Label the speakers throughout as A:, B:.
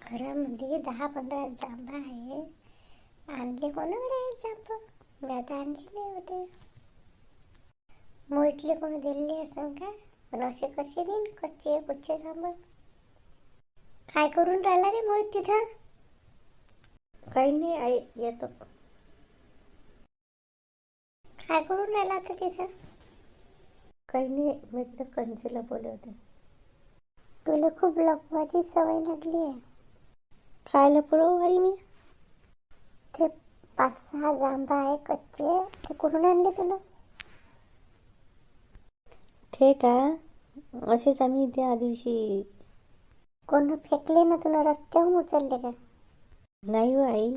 A: घरामध्ये 10-15 जांभा आहे. आणले कोणाकडे आहेत जांभ? मी आता आणले नाही होते. मोहितले कोणी दिले असं का? पण असे कसे देईन कच्चे कुच्चे जांभ? काय करून राहिला रे मोहित तिथं?
B: काही नाही आई, येतो.
A: काय करून राहिला आता तिथं?
B: काही नाही, मी तिथं कंचीला बोलवते.
A: तुला खूप लपवायची सवय लागली आहे.
B: काय लपडू आई मी?
A: ते 5-6 जांभा आहे कच्चे, ते कुठून आणले तुला?
B: ते का असेच आम्ही त्या दिवशी.
A: कोण फेकले ना तुला? रस्त्याहून उचलले का?
B: नाही हो आई,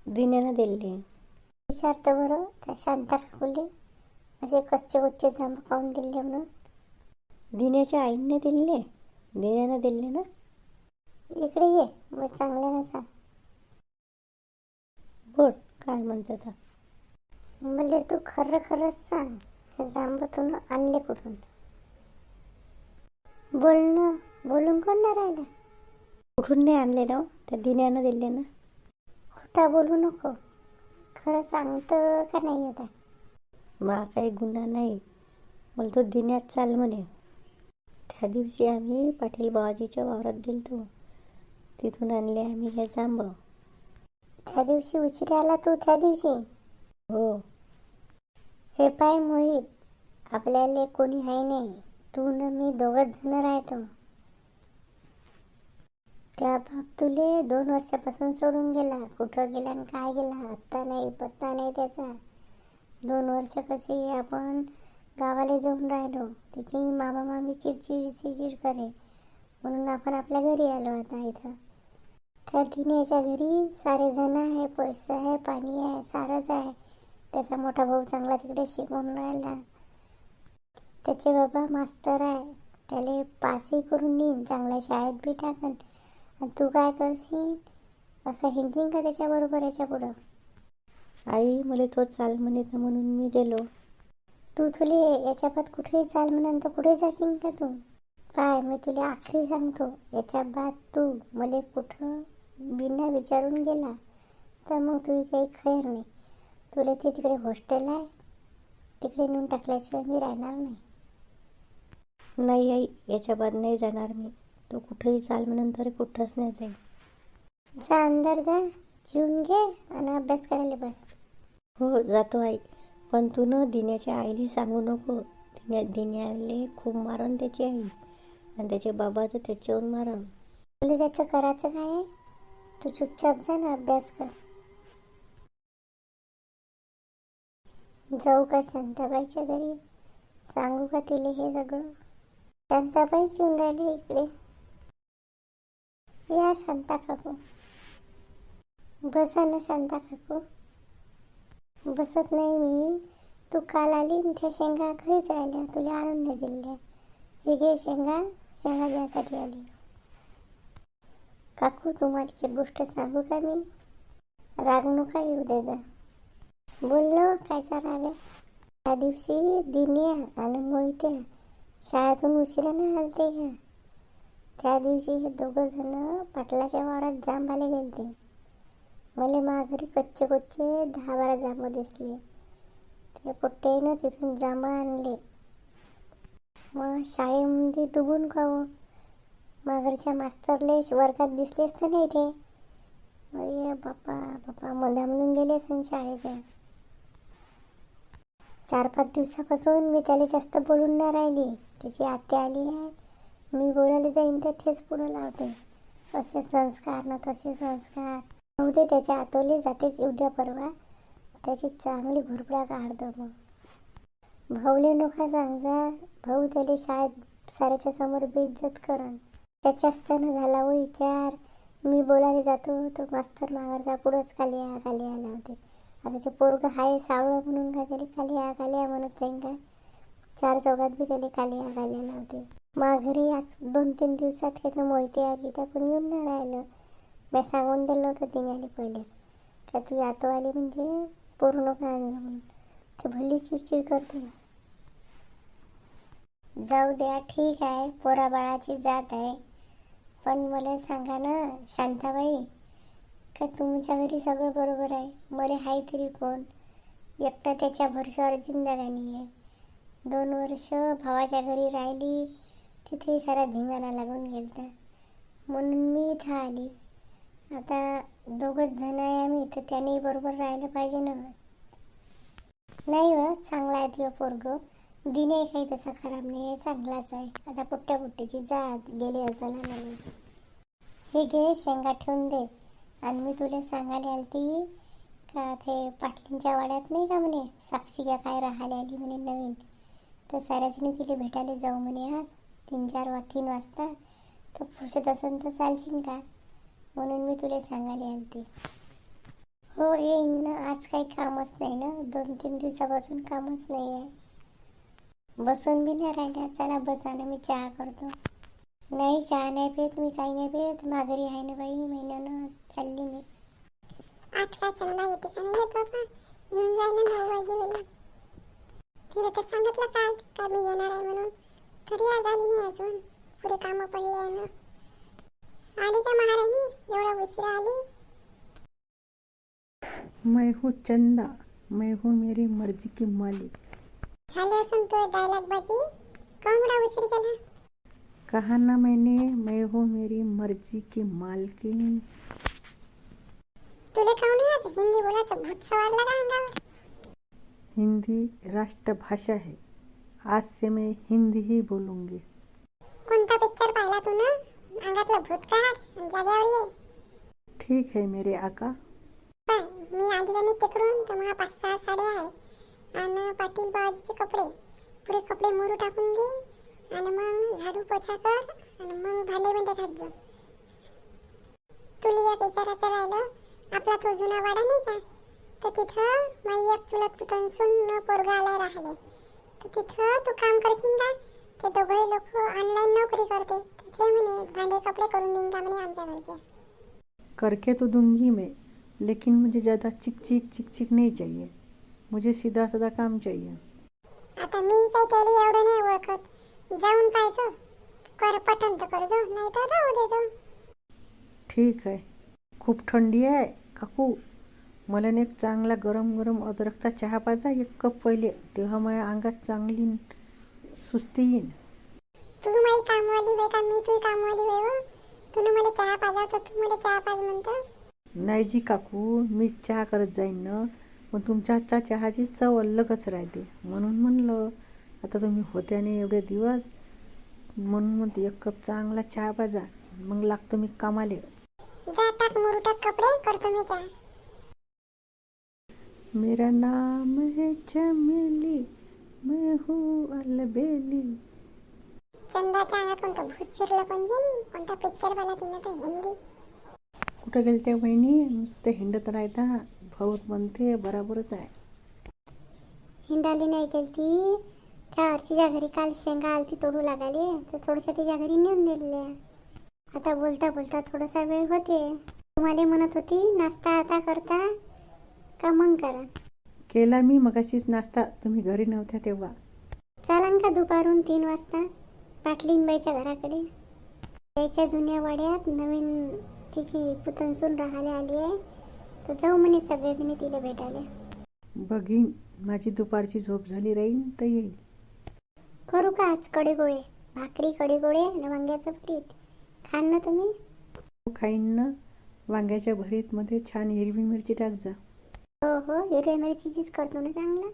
B: दिन्यानं दिले.
A: विचारतो बरं त्या शांता काकूले असे कच्चे कुच्चे जांभ पाहून दिले म्हणून.
B: दिन्याच्या आईने दिले, दिन्यानं दिले ना.
A: इकडे ये, मग चांगल्यानं सांग.
B: बोल, काय म्हणतात?
A: मला तू खरं खरंच सांग, हे जांभ तू आणले कुठून? बोल ना, बोलून कोण नाही राहिलं?
B: कुठून नाही आणले ना, त्या दिन्यानं दिले ना.
A: खोटा बोलू नको, खरं सांगतं का नाही आता?
B: मा काही गुन्हा नाही, मला तो दिन्यात चाल म्हणे. त्या दिवशी आम्ही पाटील बाबाजीच्या वावरात गेलतो, तिथून आणले आम्ही हे जांभ.
A: त्या दिवशी उशिरा आला तू? त्या दिवशी?
B: हो.
A: हे पाय मोहित, आपल्याला कोणी आहे नाही, तू न मी दोघच जण राहतो. त्या बाप तुले 2 वर्षापासून सोडून गेला. कुठं गेला आणि काय गेला आत्ता नाही पत्ता नाही त्याचा. 2 वर्ष कसे आपण गावाला जाऊन राहिलो, तिथे मामा मामी चिडचिड करे, म्हणून आपण आपल्या घरी आलो आता इथं. त्या दिन्याच्या घरी सारे जण आहे, पैसा आहे, पाणी आहे, सारंच आहे. त्याचा मोठा भाऊ चांगला तिकडे शिकून राहिला, त्याचे बाबा मास्तर आहे, त्याला पासही करून देईन, चांगल्या शाळेत बी टाकन. आणि तू काय करशील? असं हिंडशील का त्याच्याबरोबर याच्या पुढं?
B: आई मला तो चाल म्हणे तर म्हणून मी गेलो.
A: तू तुले याच्याबाद कुठेही चाल म्हणून तर पुढे जाशील का तू? काय मी तुला आखरी सांगतो, याच्या बाद तू मला कुठं बिना विचारून गेला तर मग तुझी काही खैर नाही. तुला ते तिकडे हॉस्टेल आहे, तिकडे नेऊन टाकल्याशिवाय मी राहणार नाही.
B: नाही आई, याच्या बाद नाही जाणार मी. तो कुठेही चाल म्हणून तरी कुठंच नाही जाईल.
A: जा अंदर जा, जेवून घे आणि अभ्यास करायला बस.
B: हो जातो आई, पण तू न दिन्याच्या आईला सांगू नको. दिन्याले खूप मारण त्याची आई, आणि त्याचे बाबा तर त्याच्यावर मारण.
A: तुला त्याचं करायचं काय आहे? तू चुपचाप जा ना, अभ्यास कर. जाऊ का शांताबाईच्या घरी? सांगू का तिला हे सगळं? शांताबाईच येऊन राहिले इकडे. या शांता काकू. बसा ना शांता काकू. बसत नाही मी. तू काल आली त्या शेंगा घरीच राहिल्या, तुला आणून नाही दिल्या. हे घे शेंगा, शेंगा घ्यायसाठी आली. काकू तुम्हाला एक गोष्ट सांगू का मी? राग नका येऊ दे जा. बोललो कायचा राग आहे? त्या दिवशी दिन्या आणि मोहित्या शाळेतून उशिराने आलते का? त्या दिवशी हे दोघं जण पाटलाच्या वावरात जांभाला गेलते. मला घरी कच्चे 10-12 जांभ दिसले. ते पोट्ट्यानं तिथून जांभ आणले. मग शाळेमध्ये डुबून खाऊ घरच्या मास्तरले वर्गात दिसलेच तर नाही ते. अरे बापा बापा मधा म्हणून गेले सण शाळेच्या. 4-5 दिवसापासून मी त्याला जास्त बोलून नाही राहिली. त्याची आत्या आली आहे, मी बोलायला जाईन तर तेच पुढं लावते. असे संस्कार ना तसे संस्कार. उद्या त्याच्या आतोले जातेच, उद्या परवा त्याची चांगली घुरपड्या काढतो. मग भाऊले नका सांगा, भाऊ त्याला शाळेत साऱ्याच्या समोर बेइज्जत करण. त्याच्याच त्यानं झाला व विचार. मी बोलायला जातो तो मास्तर माघारचा पुढंच खाली लावते. आता ते पोरगं हाय सावळं म्हणून का त्याला कालिया म्हणत जाईन का? 4 चौघात बी त्याला कालिया लावते. घरी आज 2-3 दिवसात हे तर मोहिते आली, त्या पण येऊन नाही राहिलं. मी सांगून दिलं होतं दिन्याला पहिलेच का तू आतो आली म्हणजे पोरू नका आणलं म्हणून. ते भली चिडचिड करते. जाऊ द्या, ठीक आहे, पोरा बाळाची जात आहे. पण मला सांगा ना शांताबाई, का तुमच्या घरी सगळं बरोबर आहे? मला हाय तरी कोण? एकटा त्याच्या भरशावर जिंदगानी आहे. 2 वर्ष भावाच्या घरी राहिली, तिथेही सारा धिंगाणा लागून गेलता, म्हणून मी इथं आली. आता दोघंच जण आहे आम्ही, तर त्याने बरोबर राहिलं पाहिजे ना. नाही व, चांगला आहे तुझं पोरगं. दिने काही तसा खराब नाही आहे, चांगलाच आहे. आता पुट्ट्याची जात गेले असायला म्हणून. हे घे, शेंगा ठेवून दे. आणि मी तुला सांगायला आलती का ते पाटलींच्या वाड्यात नाही का म्हणे साक्षी का काय राहायला आली म्हणे नवीन, तर साऱ्याजणी तिला भेटायला जाऊ म्हणे आज 3 वाजता. तर फुरसत असेल तर चालशील का? म्हणून मी तुला सांगायला आलती. हो येईन ना, आज काही कामच नाही ना, 2-3 दिवसापासून कामच नाही आहे. बसून बी नाही राहिल्या. चला बसा ना, मी चहा करतो. नाही चहा नाही पेत मी, काही नाही पेत. माघारी आहे ना बाई, महिन्यानं चालली मी.
C: आज काय चंदा येते का नाही येत बाबा? येऊन जाय ना 9 वाजेवेळी. तिला तर सांगितलं काल का मी येणार आहे म्हणून, तरी आज आली नाही अजून. पुढे कामं पडले आहे ना. आली का महाराणी? एवढा उशिरा आली?
B: मैं हूँ चंदा, मैं हूँ मेरी मर्जी की मालिक.
C: झाले असून तो डायलॉग बाजी. काहून एवढा उशीर केला?
B: कहा ना मैंने, मैं हूँ मेरी मर्जी की मालकिन.
C: तुले काहून आज हिंदी बोलायचं भूत सवारलं का अंगावर?
B: हिंदी राष्ट्रभाषा है. आज से मैं हिंदी ही बोलूँगी.
C: कोणता पिक्चर पाहिला तू ना? अंगातलं भूत काढ, जाग्यावर ये.
B: ठीक है मेरे आका.
C: पण मी आली का नाही तिकडून, तर मला 5-6 साड्या आहे आणि पाटील बाबाजीचे कपडे. पुढे कपडे मोरू टाकून दे आणि मग झाडू पोछा कर आणि मग भांडे घात जा. तुला एक विचारायचं राहिलं, आपला तो जुना वाडा नाही का, तर तिथं माझी एक चुलत पुतणसून पोरगा आलाय राहिले. तर तिथं तू काम करशील का? ते दोघंही लोक ऑनलाईन नोकरी करते. ते म्हणे भांडे कपडे करून देईन का म्हणे आमच्या घरचे.
B: करके तो दूंगी मैं, लेकिन मुझे ज़्यादा चिक चिक नहीं चाहिए. मुझे सीधा साधा काम चाहिए.
C: आता मी काही त्याला एवढं नाही ओळखत. जाऊन पाहिजे कर, पटन तर कर जो, नाही तर राहू दे जो.
B: ठीक है. खूप थंडी आहे काकू. मला ना एक चांगला गरम गरम अदरकचा चहा पाजा 1 कप पहिले, तेव्हा माझ्या अंगात चांगली सुस्ती येईन.
C: तू माझी कामवाली होय का मी तुझी कामवाली होय हो? तू मला चहा पाजा तर तू मला चहा पाज म्हणतो.
B: नाही जी काकू, मी चहा करत जाईन ना, पण तुमच्या हातच्या चहाची चव अलगच राहते. म्हणून म्हणलं आता तुम्ही होत्या नाही एवढे दिवस, म्हणून म्हणते 1 कप चांगला चहा पाजा, मग लागतो मी कामाले.
C: जा टाक मोरू टाक कपडे, करतो मी चहा.
B: मेरा नाम है चमेली, मैं हूँ अलबेली.
C: चंदाच्या अंगात कोणतं भूत शिरलं पण गेली. कोणता पिक्चर पाहिला तिने तर हिंदी.
B: कुठं गेल त्या बहिणी? नुसतं हिंडत राहता. भाऊत म्हणते बराबरच आहे.
A: हिंडाली नाही गेलती. त्या आरतीच्या घरी काल शेंगा आलती तोडू लागाले, तर थोडंसं तिच्या घरी नेऊन दिलेल्या. आता बोलता बोलता थोडासा वेळ होते. तुम्हाला म्हणत होती नाश्ता आता करता का मग करा.
B: केला मी मगाशीच नाश्ता, तुम्ही घरी नव्हत्या तेव्हा.
A: चालन का दुपारून 3 वाजता पाटलीनबाईच्या घराकडे? त्याच्या जुन्या वाड्यात नवीन तिची पुतणसून राहायला आली आहे, तर जाऊ म्हणे सगळेजणी तिला भेटायला.
B: बघीन, माझी दुपारची झोप झाली राहीन तर येईल.
A: करू का आज कडेगोळे? भाकरी कडेगोळे आणि वांग्याचं भरीत खाल ना तुम्ही?
B: खाईन ना. वांग्याच्या भरीत मध्ये छान हिरवी मिरची टाक जा.
A: हो हो, हिरव्या मिरचीचीच करतो ना चांगलं.